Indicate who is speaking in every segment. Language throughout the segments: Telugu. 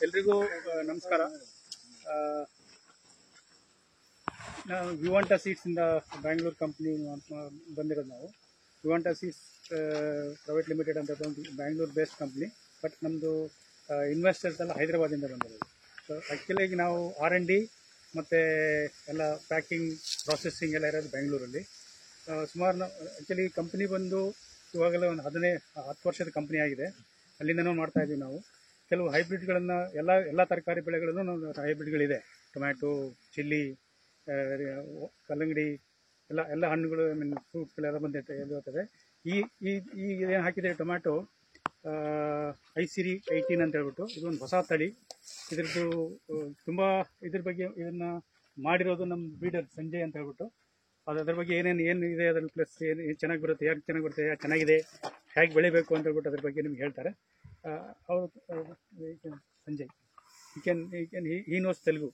Speaker 1: ಎಲ್ರಿಗೂ ನಮಸ್ಕಾರ. ನಾವು ವಿವಾಂಟಾ ಸೀಡ್ಸ್ ಇಂದ ಬ್ಯಾಂಗ್ಳೂರ್ ಕಂಪ್ನಿ ಬಂದಿರೋದು. ನಾವು ವಿವಾಂಟಾ ಸೀಡ್ಸ್ ಪ್ರೈವೇಟ್ ಲಿಮಿಟೆಡ್ ಅಂತ ಒಂದು ಬ್ಯಾಂಗ್ಳೂರ್ ಬೇಸ್ಡ್ ಕಂಪ್ನಿ. ಬಟ್ ನಮ್ಮದು ಇನ್ವೆಸ್ಟರ್ಸ್ ಎಲ್ಲ ಹೈದರಾಬಾದಿಂದ ಬಂದಿರೋದು. ಸೊ ಆ್ಯಕ್ಚುಲಿ ನಾವು R&D ಮತ್ತು ಎಲ್ಲ ಪ್ಯಾಕಿಂಗ್ ಪ್ರಾಸೆಸ್ಸಿಂಗ್ ಎಲ್ಲ ಇರೋದು ಬೆಂಗಳೂರಲ್ಲಿ. ಸುಮಾರು ನಾವು ಆ್ಯಕ್ಚುಲಿ ಕಂಪ್ನಿ ಬಂದು ಇವಾಗಲೇ ಒಂದು 10 ವರ್ಷದ ಕಂಪ್ನಿ ಆಗಿದೆ. ಅಲ್ಲಿಂದನೂ ಮಾಡ್ತಾಯಿದ್ದೀವಿ ನಾವು. ಕೆಲವು ಹೈಬ್ರಿಡ್ಗಳನ್ನು ಎಲ್ಲ ತರಕಾರಿ ಬೆಳೆಗಳಲ್ಲೂ ನಾವು ಹೈಬ್ರಿಡ್ಗಳಿದೆ. ಟೊಮ್ಯಾಟೊ, ಚಿಲ್ಲಿ, ಕಲ್ಲಂಗಡಿ ಎಲ್ಲ ಹಣ್ಣುಗಳು, ಫ್ರೂಟ್ಸ್ಗಳೆಲ್ಲ ಬಂದಿರ್ತದೆ. ಈಗ ಏನು ಹಾಕಿದರೆ ಟೊಮ್ಯಾಟೊ ಐಸಿರಿ 18 ಅಂತ ಹೇಳ್ಬಿಟ್ಟು ಇದೊಂದು ಹೊಸ ತಳಿ. ಇದ್ರದ್ದು ತುಂಬ ಇದ್ರ ಬಗ್ಗೆ ಇದನ್ನು ಮಾಡಿರೋದು ನಮ್ಮ ಬೀಡರ್ ಸಂಜಯ್ ಅಂತ ಹೇಳ್ಬಿಟ್ಟು. ಅದ್ರ ಬಗ್ಗೆ ಏನು ಇದೆ, ಅದ್ರಲ್ಲಿ ಪ್ಲಸ್ ಏನು ಚೆನ್ನಾಗಿ ಬರುತ್ತೆ, ಯಾಕೆ ಚೆನ್ನಾಗಿ ಬರುತ್ತೆ, ಯಾಕೆ ಚೆನ್ನಾಗಿದೆ, ಹೇಗೆ ಬೆಳಿಬೇಕು ಅಂತ ಹೇಳ್ಬಿಟ್ಟು ಅದ್ರ ಬಗ್ಗೆ ನಿಮ್ಗೆ ಹೇಳ್ತಾರೆ. ಅವರು ಸಂಜಯ್ ఈ నోస్ తెలుగు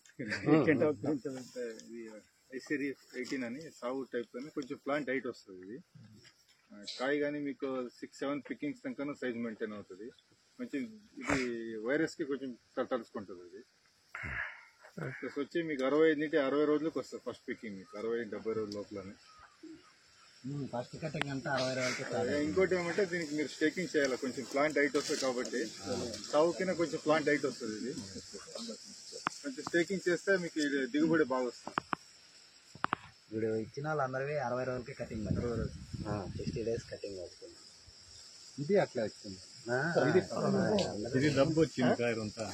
Speaker 2: ఐసిరి 18 అని సాగు టైప్ అని కొంచెం ప్లాంట్ హైట్ వస్తుంది. ఇది కాయ కానీ మీకు 6-7 పికింగ్స్ దాకా సైజ్ మెయింటైన్ అవుతుంది. కొంచెం ఇది వైరస్కి కొంచెం తలుచుకుంటుంది. ఇది ప్లస్ వచ్చి మీకు 60 రోజులకు వస్తుంది ఫస్ట్ పికింగ్. మీకు 60-70 రోజుల లోపలనే
Speaker 3: ఫస్ట్ కటింగ్ అంటే 60 రోజులకి.
Speaker 2: ఇంకోటి ఏమంటే దీనికి మీరు స్టేకింగ్ చేయాలి. కొంచెం ప్లాంట్ హైట్ వస్తుంది కాబట్టి సాగుకిన కొంచెం ప్లాంట్ హైట్ వస్తుంది. ఇది కొంచెం స్టేకింగ్ చేస్తే మీకు దిగుబడి బాగా వస్తుంది.
Speaker 3: ఇప్పుడు ఇచ్చిన వాళ్ళందరివి 60 రోజులకి కటింగ్, 60 డేస్ కటింగ్ అవుతుంది.
Speaker 2: ఇది అట్లా వచ్చింది.
Speaker 4: ఇది డబ్బు వచ్చింది. కాయలంతా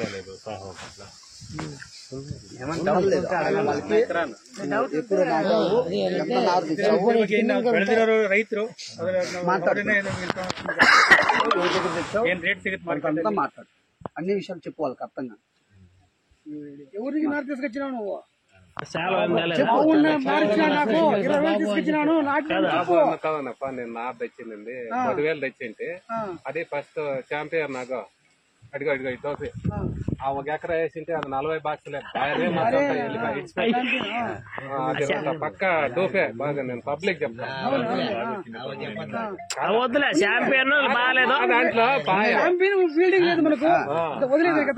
Speaker 4: రాలేదు. సాహో అట్లా
Speaker 1: ಬೆಳೆದಿರೋ ರೈತರು ఏం రేట్ సిగత్
Speaker 3: మాట్లాడు. అన్ని విషయాలు చెప్పు వాళ్ళకి అర్థంగా.
Speaker 1: ఎవరికి నాకు తీసుకొచ్చినావు నువ్వు?
Speaker 5: కాదనప్ప, నేను నార్ తెచ్చిందండి 10,000 తెచ్చింటే అది ఫస్ట్ ಚಾಂಪಿಯನ್ నాకు అడిగో ఇటోసి ఆ 1 ఎకరా వేసింటే అది 40 బాక్సులే. పక్క డూఫే బాగా. నేను పబ్లిక్ చెప్తాను.
Speaker 6: వద్దులే, ఛాంపియన్ బాగాలేదు
Speaker 5: దాంట్లో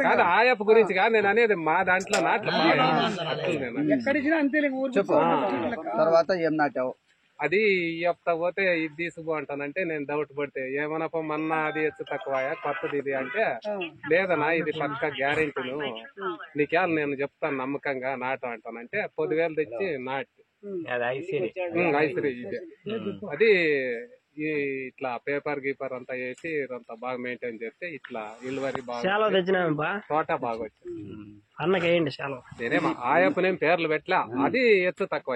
Speaker 5: కాదు ఆయప్ప గురించి కాదు నేను అనేది. మా దాంట్లో నాట్లు
Speaker 3: చెప్పు. తర్వాత ఏం నాటావు?
Speaker 5: అది చెప్తా పోతే ఇది తీసుకు అంటానంటే నేను డౌట్ పడితే ఏమనప్ప మొన్న అది ఎత్తు తక్కువ కొత్తది ఇది అంటే లేదనా ఇది పక్క గ్యారెంటీను నీకేళ నేను చెప్తాను నమ్మకంగా నాటు అంటానంటే 10,000 తెచ్చి నాటి ఐసిరి ఇదే. అది ఇట్లా పేపర్ గీపర్ అంతా వేసి అంతా బాగా మెయింటైన్ చేస్తే ఇట్లా ఇల్వరి బాగా తోట బాగా వచ్చింది.
Speaker 6: అన్నకేయండి చాలా.
Speaker 5: నేనేమో ఆయప్పనేం పేర్లు పెట్టలే. అది ఎత్తు తక్కువ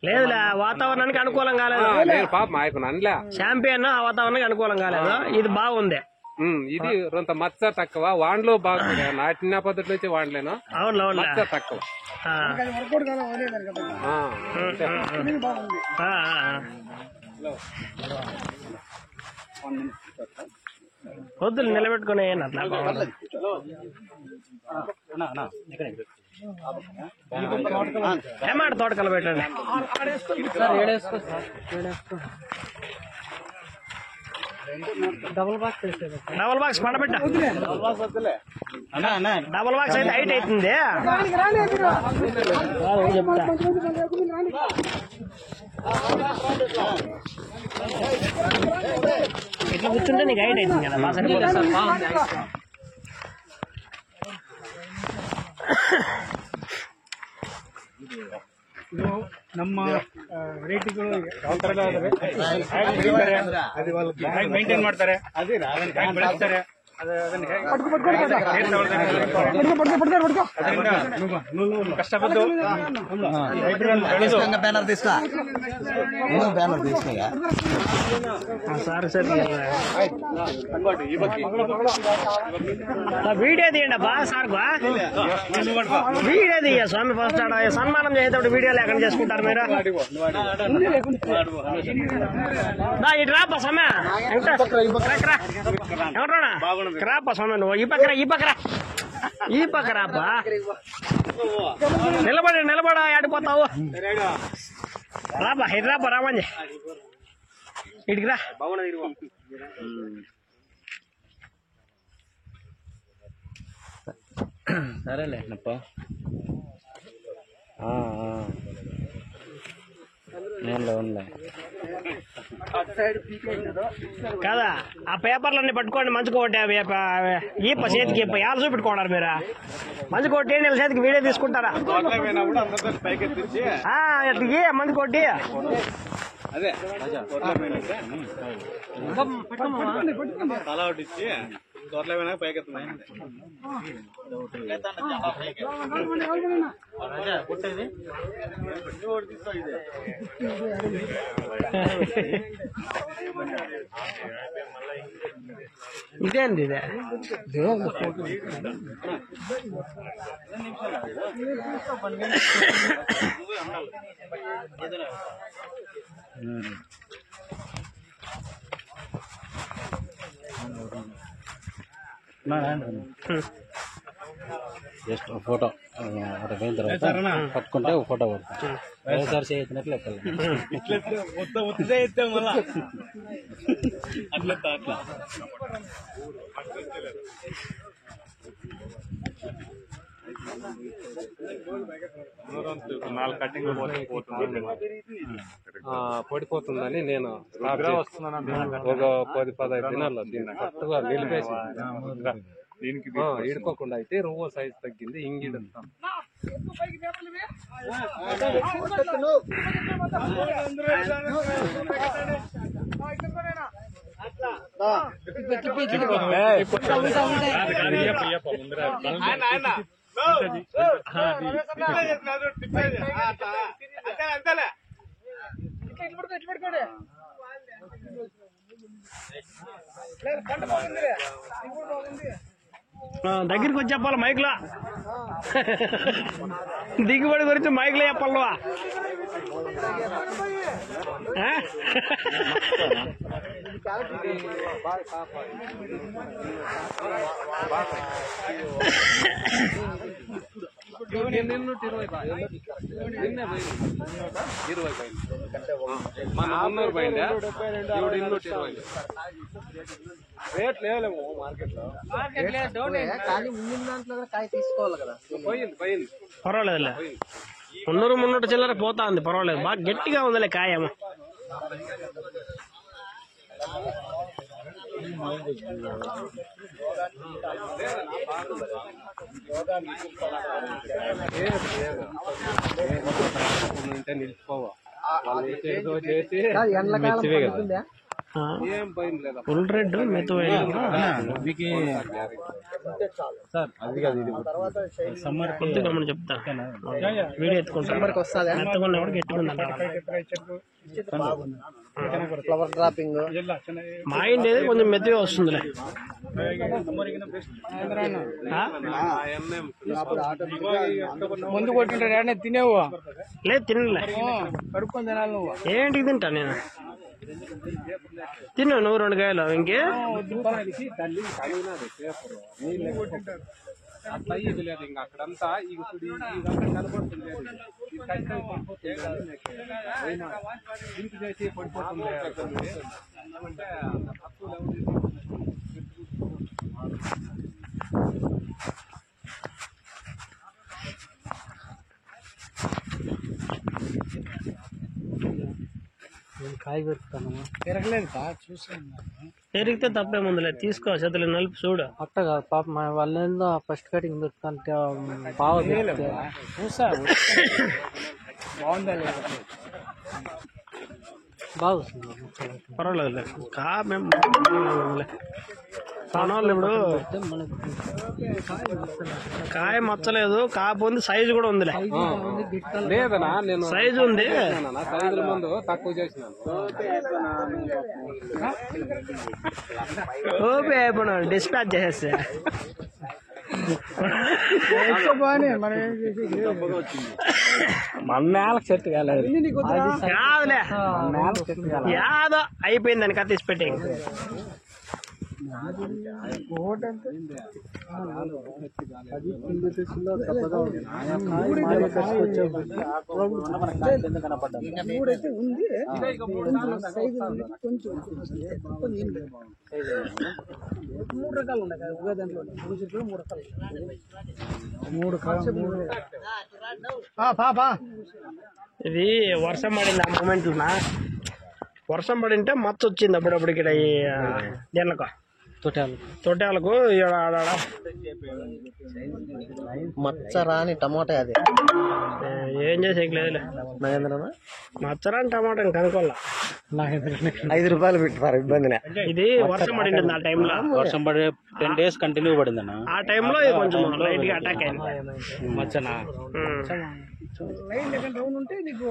Speaker 6: లేదులే, వాతావరణానికి అనుకూలం కాలేదు.
Speaker 5: నేను పాప ఆయప్ప అనలే.
Speaker 6: ఛాంపియన్ ఆ వాతావరణానికి అనుకూలం కాలేదు. ఇది బాగుంది.
Speaker 5: ఇది కొంత మచ్చ తక్కువ. వాండ్లో బాగుంది. నాటిన పద్ధతి నుంచి వాండ్లేను మచ్చ తక్కువ.
Speaker 6: వద్దులు నిలబెట్టుకుని అట్లా ఏమాట తోటకలు పెట్టండి. డబుల్ బాక్స్ పండబెట్ట. డబుల్ బాక్స్ అయితే హైట్ అవుతుంది. చెప్తా ఇట్లా కూర్చుంటే నీకు హైట్ అవుతుంది కదా. బాగా సరిపోతుంది.
Speaker 1: ಇದು ನಮ್ಮ ರೇಟ್ಗಳು ಯಾವ ತರ ಅದು వాళ్ళకి ಹೇಗೆ ಮೇಂಟೈನ್ ಮಾಡ್ತಾರೆ, ಹೇಗೆ ಬೆಳೆಸ್ತಾರೆ, కష్టపడ్డు
Speaker 3: బ్యానర్ తీసుకో. బ్యానర్ తీసుకో.
Speaker 6: వీడియో తీయండి బా సార్. వీడియో తీయ స్వామి. ఫస్ట్ సన్మానం చేసేటప్పుడు వీడియో లేకుండా చేసుకుంటారు మీరు. ఇటు రాపా స్వామి. ఎవరా రాపా స్వామి. నువ్వు ఈ పక్క రాపా. నిలబడ ఆడిపోతావు. రాబా ఇటు రాపా. రామంజీ ఇటుకి రా.
Speaker 3: సరేలే నప్ప ఓన్లే
Speaker 6: కాదా ఆ పేపర్లన్నీ పట్టుకోండి మంచి కోటి ఈప చేతికి ఎలా చూపెట్టుకోండి మీరు మంచి కొట్టి వీళ్ళ చేతికి వీడియో తీసుకుంటారా ఇట్లా మంచి కొట్టి
Speaker 4: అదే తల ఒకటి ఇచ్చి తోటలో పోయినా పైకెత్తున్నాయి
Speaker 6: ఇదేంది ఇదే
Speaker 3: జస్ట్ ఫోటో పోయిన తర్వాత పట్టుకుంటే ఒక ఫోటో పడుతుంది వైఎస్ఆర్ చేసినట్లు
Speaker 4: అట్లా నాలుగు కట్టింగ్
Speaker 5: పడిపోతుందని నేను ఒక 10-15 దినాల్లో దీన్ని కరెక్ట్గా నిలిపేసి
Speaker 4: దీనికి
Speaker 5: ఈడుకోకుండా అయితే రవ్వ సైజ్ తగ్గింది ఇంగిడుస్తాం.
Speaker 6: దగ్గరికి వచ్చి చెప్పాలి మైక్లో దిగుబడి గురించి మైక్లో చెప్పాలి
Speaker 5: మన 300 పోయిందా ఇప్పుడు 220 రేట్ లేవులేము మార్కెట్ లో
Speaker 3: కానీ ముందు దాంట్లో కాయ తీసుకోవాలి కదా
Speaker 5: పోయింది
Speaker 6: పర్వాలేదులే 300 చిల్లర పోతా ఉంది పర్వాలేదు బాగా గట్టిగా ఉందిలే కాయమో
Speaker 5: నిలిచిపోవా చేసి మెచ్చివే కదా ఏం పోయింది లేదా
Speaker 6: ఫుల్ రెడ్ మెత్తు
Speaker 3: సార్ అది కాదు ఇది
Speaker 6: సమ్మర్ కొద్దిగా మనం చెప్తా వీడియో ఎత్తుకుంటాం మెత్తకుండా కూడా గట్టిగా
Speaker 3: ఫ్లవర్ డ్రాపింగ్
Speaker 6: మా ఇంటి కొంచెం మెత్తగా వస్తుందిలే
Speaker 1: ముందు కొట్టింటాడు తినేవు
Speaker 6: లేదు తినలే
Speaker 1: కడుక్కొని తినాలి నువ్వు
Speaker 6: ఏంటికి తింటా నేను తిన్నా నువ్వు 2 కాయలు ఇంకే
Speaker 5: అట్లా ఇది లేదు ఇంకా అక్కడంతా ఇదంతా కనబడుతుంది ఇంటి చేసి పడిపోతుంది అంటే
Speaker 3: కాయ పెడతాను
Speaker 1: తిరగలేదు చూసాను
Speaker 6: పెరిగితే తప్పేముందులే తీసుకో చేతులు నలుపు చూడు
Speaker 3: అట్టగా పాప వాళ్ళేందో ఫస్ట్ కటింగ్ దొరుకుతుంటే బాగా
Speaker 1: చూసా బాగుందా లేదు
Speaker 3: బాగా వస్తుంది
Speaker 6: పర్వాలేదులే కా మేము కానవాళ్ళు ఇప్పుడు కాయ మచ్చలేదు కాకపోతే సైజు కూడా ఉందిలే
Speaker 5: లేదనా నేను
Speaker 6: సైజు ఉంది
Speaker 5: సైజుల ముందు తక్కువ చేసినాను
Speaker 6: ఓపి అయిపోయినా డిస్పాచ్ చేసేస్తే
Speaker 3: మన నేలకు సెట్ కాలేదు
Speaker 6: కాదులే యాదో అయిపోయింది దానికి తీసి పెట్టి ఇది వర్షం పడింది ఆ మూమెంట్ వర్షం పడింటే మచ్చ వచ్చింది అప్పుడప్పుడు ఇక్కడ ఈ దీనికి తొట్టాలకు
Speaker 3: మచ్చరాని టమోటా అది
Speaker 6: ఏం చేసేకి లేదు మచ్చరాని టమాటా కనుకోవాల
Speaker 3: 5 రూపాయలు పెట్టారు ఇబ్బందిలే.
Speaker 6: ఇది వర్షం పడింది ఆ టైంలో.
Speaker 4: వర్షం పడి 10 days కంటిన్యూ పడిందన్న.
Speaker 6: ఆ టైంలో కొంచెం లైట్ గా అటాక్ అయింది
Speaker 4: మచ్చనా
Speaker 1: లైన్ దగ్గర రౌండ్ ఉంటే నీకు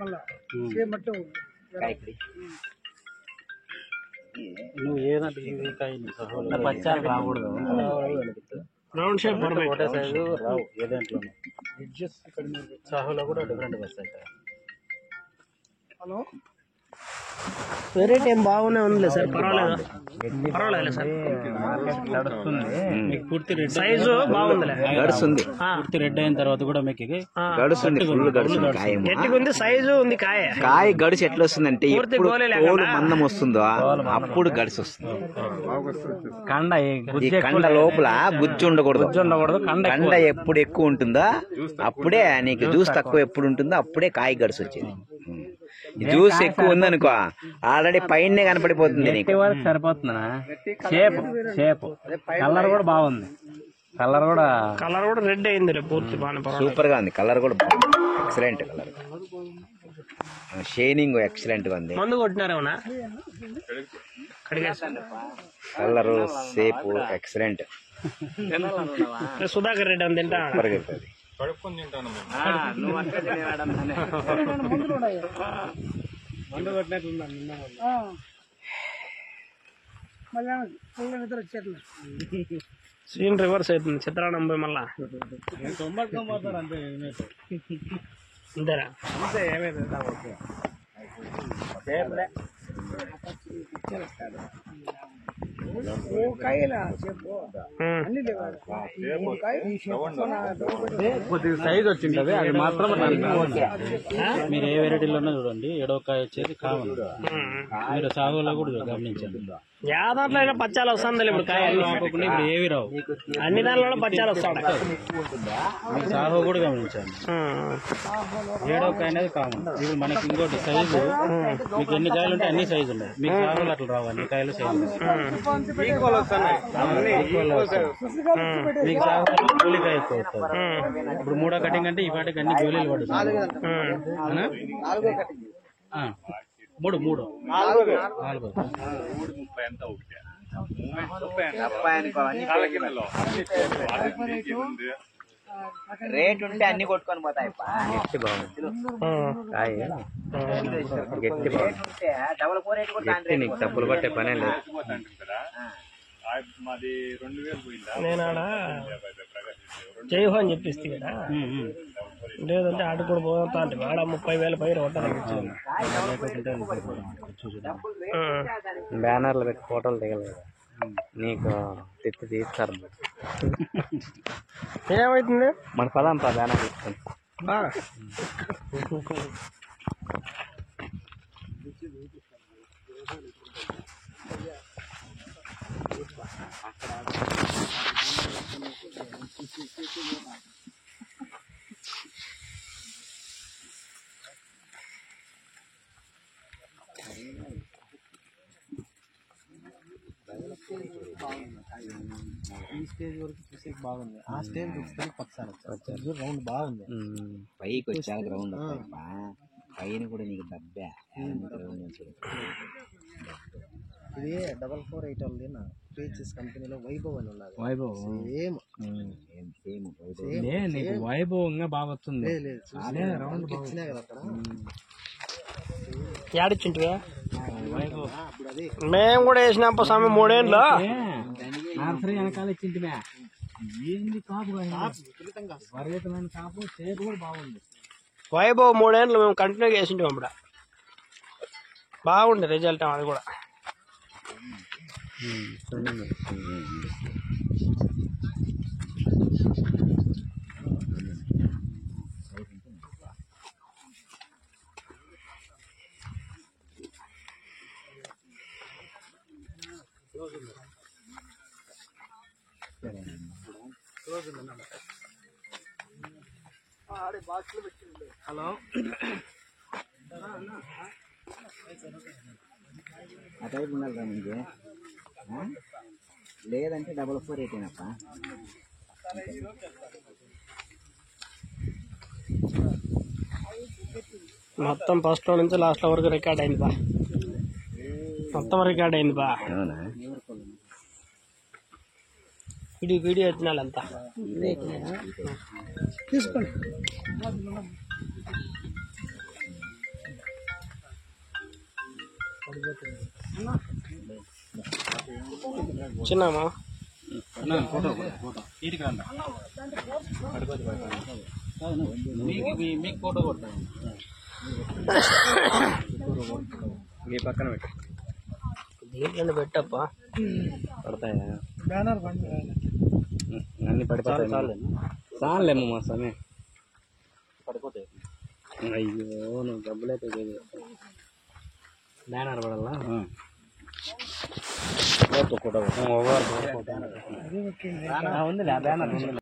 Speaker 1: మళ్ళీ
Speaker 4: నువ్వు ఏదంటే పచ్చాలు రాకూడదు.
Speaker 6: రౌండ్ షేప్
Speaker 4: ఒకటే సైజు రావు ఏ దాంట్లోనూ. సాహులో కూడా డిఫరెంట్ వస్తాయి.
Speaker 1: హలో
Speaker 6: వెరైటీ ఏం బాగానే ఉంది సార్, పర్వాలేదు సార్.
Speaker 4: మీకు పూర్తి రెడ్
Speaker 6: సైజు బాగుందిలే,
Speaker 3: గడుస్తుంది
Speaker 4: పూర్తి రెడ్ అయిన తర్వాత కూడా మీకు
Speaker 3: గడుస్తుంది ఫుల్ గడుస్తుంది కాయ
Speaker 6: గట్టిగా ఉంది, సైజు ఉంది
Speaker 3: కాయ గడుసు ఎట్లా వస్తుందంటే ఎప్పుడు తోలు మందం వస్తుందో అప్పుడు గడుసు వస్తుంది.
Speaker 4: కండ
Speaker 3: ఈ కండ లోపల గుజ్జు ఉండకూడదు. కండ ఎప్పుడు ఎక్కువ ఉంటుందో అప్పుడే నీకు జ్యూస్ తక్కువ ఎప్పుడు ఉంటుందో అప్పుడే కాయ గడుసు వచ్చేది. జ్యూస్ ఎక్కువ ఉందనుకో ఆల్రెడీ పైన కనపడిపోతుంది నీకు.
Speaker 4: సరిపోతుందా? షేప్ కలర్ కూడా బాగుంది. కలర్ కూడా
Speaker 6: రెడ్ అయింది పూర్తి
Speaker 3: సూపర్ గా ఉంది. కలర్ కూడా ఎక్సలెంట్ కలర్, షైనింగ్ ఎక్సలెంట్ గా ఉంది.
Speaker 6: మందు కొట్టినారేమన్నా?
Speaker 3: Colour shape excellent.
Speaker 6: Sudhakar Reddy అని తింటా
Speaker 2: కడుక్కొని తింటాను
Speaker 1: మందు కొట్టినట్లుందా మళ్ళీ నిద్ర వచ్చేట్లు.
Speaker 6: సీన్ రివర్స్ అవుతుంది చిత్రాన్నం పోయి మళ్ళా అంతేరా?
Speaker 4: కొద్దిగా సైజ్ వచ్చింది అది మాత్రం. మీరు ఏ వెరైటీలోనే చూడండి, ఎడవకాయ వచ్చేది కామన్. మీరు సాగులో కూడా గమనించండి.
Speaker 6: దాంట్లో అయినా పచ్చాలు వస్తుంది ఇప్పుడు కాయ.
Speaker 4: ఇప్పుడు ఏవి రావు,
Speaker 6: అన్ని దాంట్లో పచ్చాలు వస్తాడు.
Speaker 4: మీరు సాగు కూడా గమనించండి. ఏడవకాయ అనేది కామన్. ఇప్పుడు మనకి ఇంకోటి సైజు, మీకు ఎన్ని కాయలు ఉంటే అన్ని సైజు ఉన్నాయి. మీకు సాగులు అట్లా రావు, అన్ని కాయలు సైజు. మీకు సాగు గోలికాయ ఎక్కువ వస్తుంది. ఇప్పుడు 3వ కటింగ్ అంటే ఈ పాటికి అన్ని గోళీలు పడుతుంది. 3
Speaker 3: రేట్ ఉంటే అన్ని కొట్టుకొని పోతాయి. గట్టి బాగుంది, గట్టి గట్టి నీకు తప్పులు పట్టే పనే లేదు.
Speaker 6: నేను ఆడ జైహో అని చెప్పిస్తే కదా, లేదంటే ఆట కూడా పోతా అంటే ఆడ 30,000 పైన కొట్టాలి.
Speaker 3: బ్యానర్లు పెట్టి ఫోటోలు దిగలేదు నీకు తెచ్చి తీస్తారు.
Speaker 6: ఏమవుతుంది
Speaker 3: మన పదాం బ్యానర్ తీసుకొని.
Speaker 4: ఈ స్టేజ్ వరకు చూసే బాగుంది. ఆ స్టేజ్ చూస్తే పచ్చాలి రౌండ్ బాగుంది.
Speaker 3: పైకి వచ్చాక గ్రౌండ్ పైన కూడా నీకు దబ్బా.
Speaker 7: ఇది 448 వాళ్ళది నా పేచెస్ కంపెనీలో వైభవ్ అని ఉన్నది.
Speaker 4: వైభవ్
Speaker 7: సేమ్
Speaker 4: నీకు వైభవంగా బాగా వస్తుంది.
Speaker 7: రౌండ్ ఇచ్చినా కదా అక్కడ
Speaker 6: ఏడిచ్చింటివే మేము కూడా వేసినాం స్వామి 3 ఏళ్ళు.
Speaker 4: నర్సరీ వెనకాల ఇచ్చింటిమే. ఏంది కాపు విపరీతమైన కాపు, చేతి కూడా బాగుంది.
Speaker 6: వైభవ్ 3 ఏళ్ళు మేము కంటిన్యూగా వేసింటాం. అప్పుడు బాగుండే రిజల్ట్ అది కూడా. హలో
Speaker 3: ఆ టైప్ ఉండాలి రా నీకు లేదంటే 4418 అప్ప
Speaker 6: మొత్తం ఫస్ట్ లో నుంచి లాస్ట్ లో వరకు రికార్డ్ అయింది బా మొత్తం రికార్డ్ అయింది బా
Speaker 3: అవునా
Speaker 6: వీడియో వచ్చినాలంతా తీసుకోండి చిన్నమా
Speaker 4: ఫోటో మీకు ఫోటో కొట్టాను మీ పక్కన పెట్టు
Speaker 6: దీంట్లో పెట్టప్పా
Speaker 4: పడతాయా అన్ని పడిపోతాయి చాలేమో మా సమయం పడిపోతాయి అయ్యో నువ్వు డబ్బులైతే బ్యానర్ పడాలా ఫోటో ఉందిలే బ్యానర్